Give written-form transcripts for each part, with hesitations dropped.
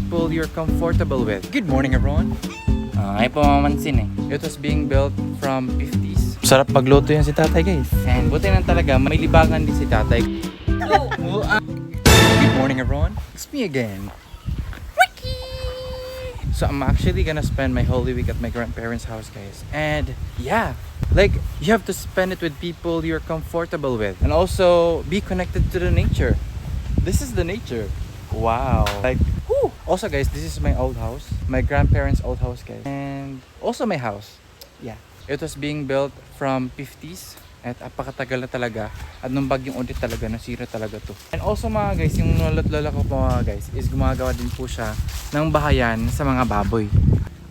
people you're comfortable with. Good morning, everyone. Ay po mamansin eh. It was being built from 50s. Sarap magluto yan si tatay, guys. And buti na talaga, may libangan din si tatay. Good morning, everyone. It's me again. So I'm actually gonna spend my Holy Week at my grandparents' house, guys. And yeah, like you have to spend it with people you're comfortable with. And also be connected to the nature. This is the nature. Wow. Like, whew. Also, guys, this is my old house. My grandparents' old house, guys. And also my house. Yeah. It was being built from 50s. At apakatagal na talaga. At nung bagyong Odette talaga, nasira talaga to. And also mga guys, yung lolo't-lola ko po mga guys, is gumagawa din po siya ng bahayan sa mga baboy.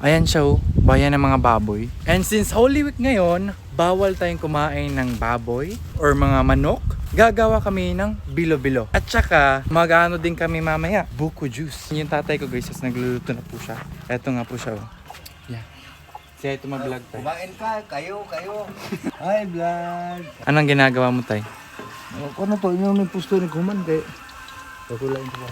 Ayan siya oh, bahayan ng mga baboy. And since Holy Week ngayon, bawal tayong kumain ng baboy or mga manok. Gagawa kami ng bilo-bilo. At saka, mag-ano din kami mamaya, buko juice. Yung tatay ko guys, nagluluto na po siya. Eto nga po siya oh. Yeah. Siya ito mag-vlog tayo. Kumain ka, kayo. Hi, vlog. Anong ginagawa mo tay? Ano to, inyo may pusto ni Kumande. Pakulain ko ba?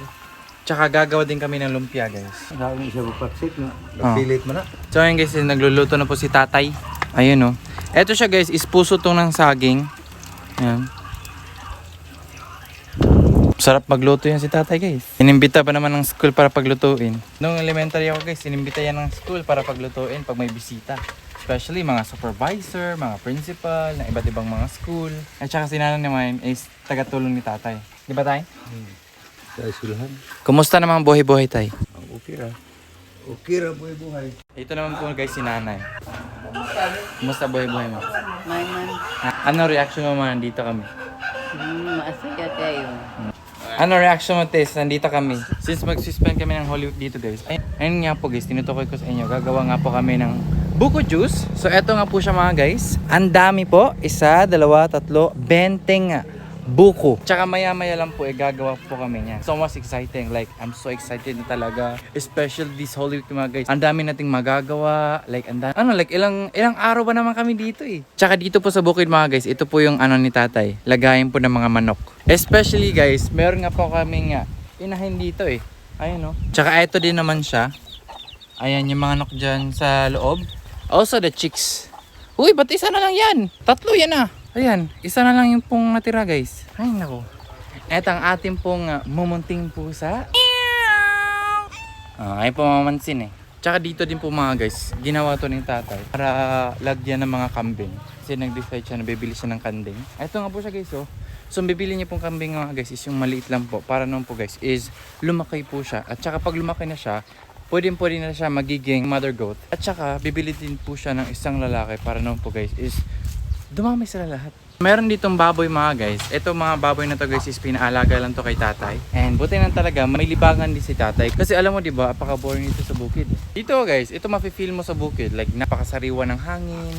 Tsaka gagawa din kami ng lumpia guys. Sabi siya magpaksik na. Napilit mo na. So ayun guys, nagluluto na po si tatay. Ayun oh. Eto siya guys, is puso tong ng saging. Ayan. Sarap magluto yan si tatay guys. Inimbita pa naman ng school para paglutuin. Nung elementary ako guys, inimbita yan ng school para paglutuin pag may bisita. Especially mga supervisor, mga principal, ng iba't ibang mga school. At saka si nanay naman is tagatulong ni tatay. Di ba tay? Sa eskwelahan. Kumusta naman buhay-buhay tay? Okay ra. Okay ra, buhay. Ito naman po guys si nanay. Kumusta buhay-buhay mo? Man, Ano reaction mo man nandito kami? masaya kayo. Ano reaction mo, Tess? Nandito kami. Since mag-suspend kami ng Holy Week dito, guys. Ayun nga po, guys. Tinutukoy ko sa inyo. Gagawa nga po kami ng buko juice. So, eto nga po siya mga guys. Ang dami po. 1, 2, 3, 20 buko. Tsaka maya-maya lang po, gagawa po kami niya. So much exciting. Like, I'm so excited na talaga. Especially this Holy Week, mga guys. Ang dami nating magagawa. Like, ilang araw ba naman kami dito eh. Tsaka dito po sa bukid, mga guys. Ito po yung ni tatay. Lagayin po ng mga manok. Especially, guys, meron nga po kami inahin dito eh. Ayun, no? Tsaka ito din naman siya. Ayan, yung mga manok dyan sa loob. Also, the chicks. Uy, ba't isa na lang yan? 3 yan ah. Ayan, isa na lang yung pong natira guys. Ay nako. Eto ang ating pong mumunting pusa. Ay po mamansin eh. Tsaka dito din po mga guys, ginawa to ng tatay para lagyan ng mga kambing. Kasi nag-decide siya na bibili siya ng kambing. Eto nga po siya guys oh. So bibili niya pong kambing mga guys is yung maliit lang po. Para naman po guys is lumaki po siya. At tsaka pag lumaki na siya, pwede na siya magiging mother goat. At tsaka bibili din po siya ng isang lalaki para naman po guys is dumami sila lahat. Meron ditong baboy mga guys. Ito mga baboy na to guys is pinaalaga lang to kay tatay. And buti na talaga may libangan din si tatay. Kasi alam mo diba, apaka-boring dito sa bukid. Dito guys, ito mafe-feel mo sa bukid. Like napakasariwa ng hangin.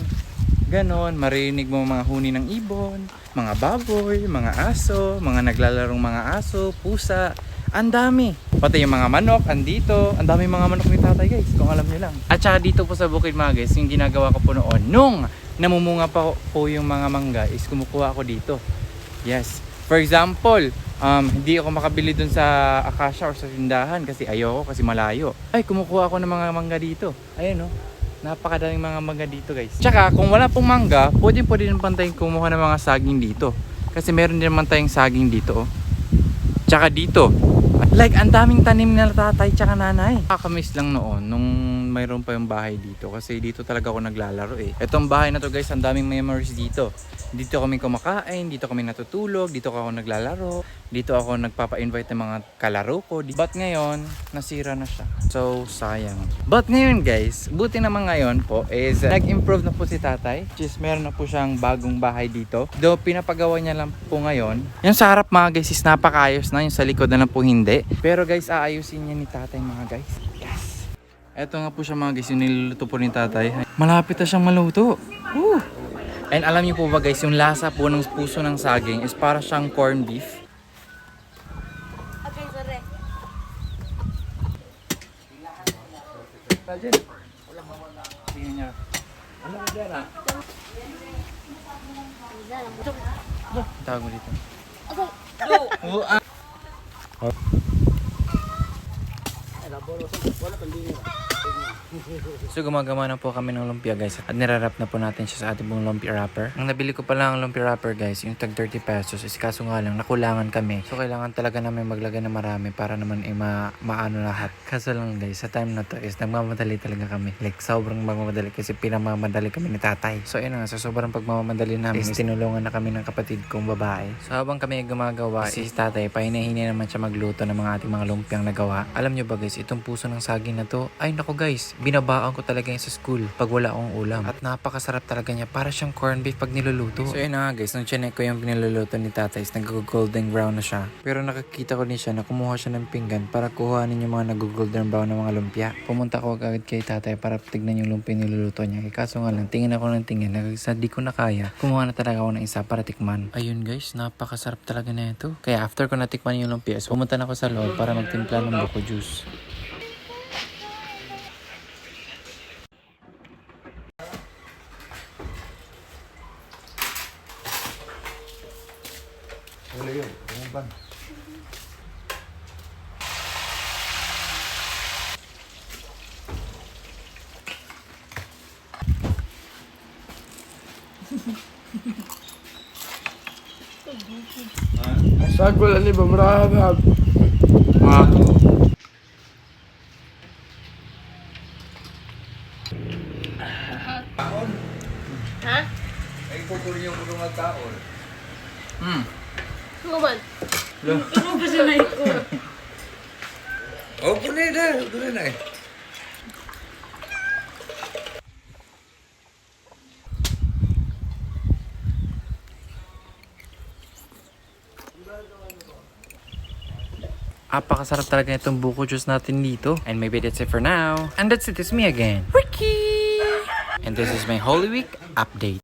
Ganon, marinig mo mga huni ng ibon, mga baboy, mga aso, mga naglalarong mga aso, pusa. Ang dami. Pati yung mga manok, andito. Ang dami mga manok ni tatay guys, kung alam nyo lang. At saka dito po sa bukid mga guys, yung ginagawa ko po noon, nung namumunga pa po yung mga mangga, is kumukuha ako dito. Yes. For example, hindi ako makabili dun sa Acacia or sa tindahan kasi ayoko, kasi malayo. Ay, kumukuha ako ng mga mangga dito. Ayun no. Napakadaming mga mangga dito guys. Tsaka kung wala pong mangga, pwede naman tayong kumuha ng mga saging dito. Kasi meron din naman tayong saging dito oh. Tsaka dito. Like, ang daming tanim na tatay tsaka nanay. Nakakamiss lang noon nung mayroon pa yung bahay dito. Kasi dito talaga ako naglalaro eh. Itong bahay na to guys, ang daming memories dito. Dito kami kumakain, dito kami natutulog, dito ako naglalaro. Dito ako nagpapa-invite ng mga kalaro ko. But ngayon, nasira na siya. So, sayang. But ngayon guys, buti naman ngayon po is nag-improve na po si tatay. Which is meron na po siyang bagong bahay dito. Though pinapagawa niya lang po ngayon. Yung sa harap mga guys is napakayos na. Yung sa likod na lang po hindi. Pero guys, aayusin niya ni tatay mga guys. Yes! Eto nga po siya mga guys, yung niluluto po ni tatay. Malapit na siyang maluto. Woo! And alam niyo po ba guys, yung lasa po ng puso ng saging is para siyang corned beef. Okay, sorry. Tingnan niya. Ano ba dyan ah? Tawag mo dito. Okay. Oo, So gumagawa na po kami ng lumpia guys at nirarap na po natin siya sa ating pong lumpia wrapper. Ang nabili ko pa lang ang lumpia wrapper guys, yung tag 30 pesos is kaso nga lang nakulangan kami. So kailangan talaga namin maglagay na marami para naman maano lahat. Kaso lang guys, sa time na to is nagmamadali talaga kami. Like sobrang magmamadali kasi pinamamadali kami ni tatay. So ayun nga, sa sobrang pagmamadali namin is tinulungan na kami ng kapatid kong babae. So habang kami gumagawa, si tatay pahinahinay naman siya magluto ng mga ating mga lumpiang nagawa. Alam nyo ba guys, itong puso ng saging na to, ay nako guys, binabaan ko talaga yung sa school pag wala akong ulam. At napakasarap talaga niya, para siyang corned beef pag niluluto. So yun na nga guys, nung chinek ko yung piniluluto ni tatay is nag-golden brown na siya. Pero nakakita ko din siya na kumuha siya ng pinggan para kuhanin yung mga nag-golden brown na mga lumpia. Pumunta ko agad kay tatay para tignan yung lumpia niluluto niya. Kaso nga lang, tingin ako ng tingin. Sa di ko na kaya, kumuha na talaga ako ng isa para tikman. Ayun guys, napakasarap talaga na ito. Kaya after ko natikman yung lumpia, pumunta na ako sa loob para magtimpla ng buko juice. Wala yun, umuban. Sagol ani ba marahab. Ha? Ay, kukunin yung mga magkaon. Kuman. Ano ba siya na iko? Oh, kunin na. Kunin na eh. Apakasarap talaga itong buko juice natin dito. And maybe that's it for now. And that's it, it's me again, Ricky! And this is my Holy Week update.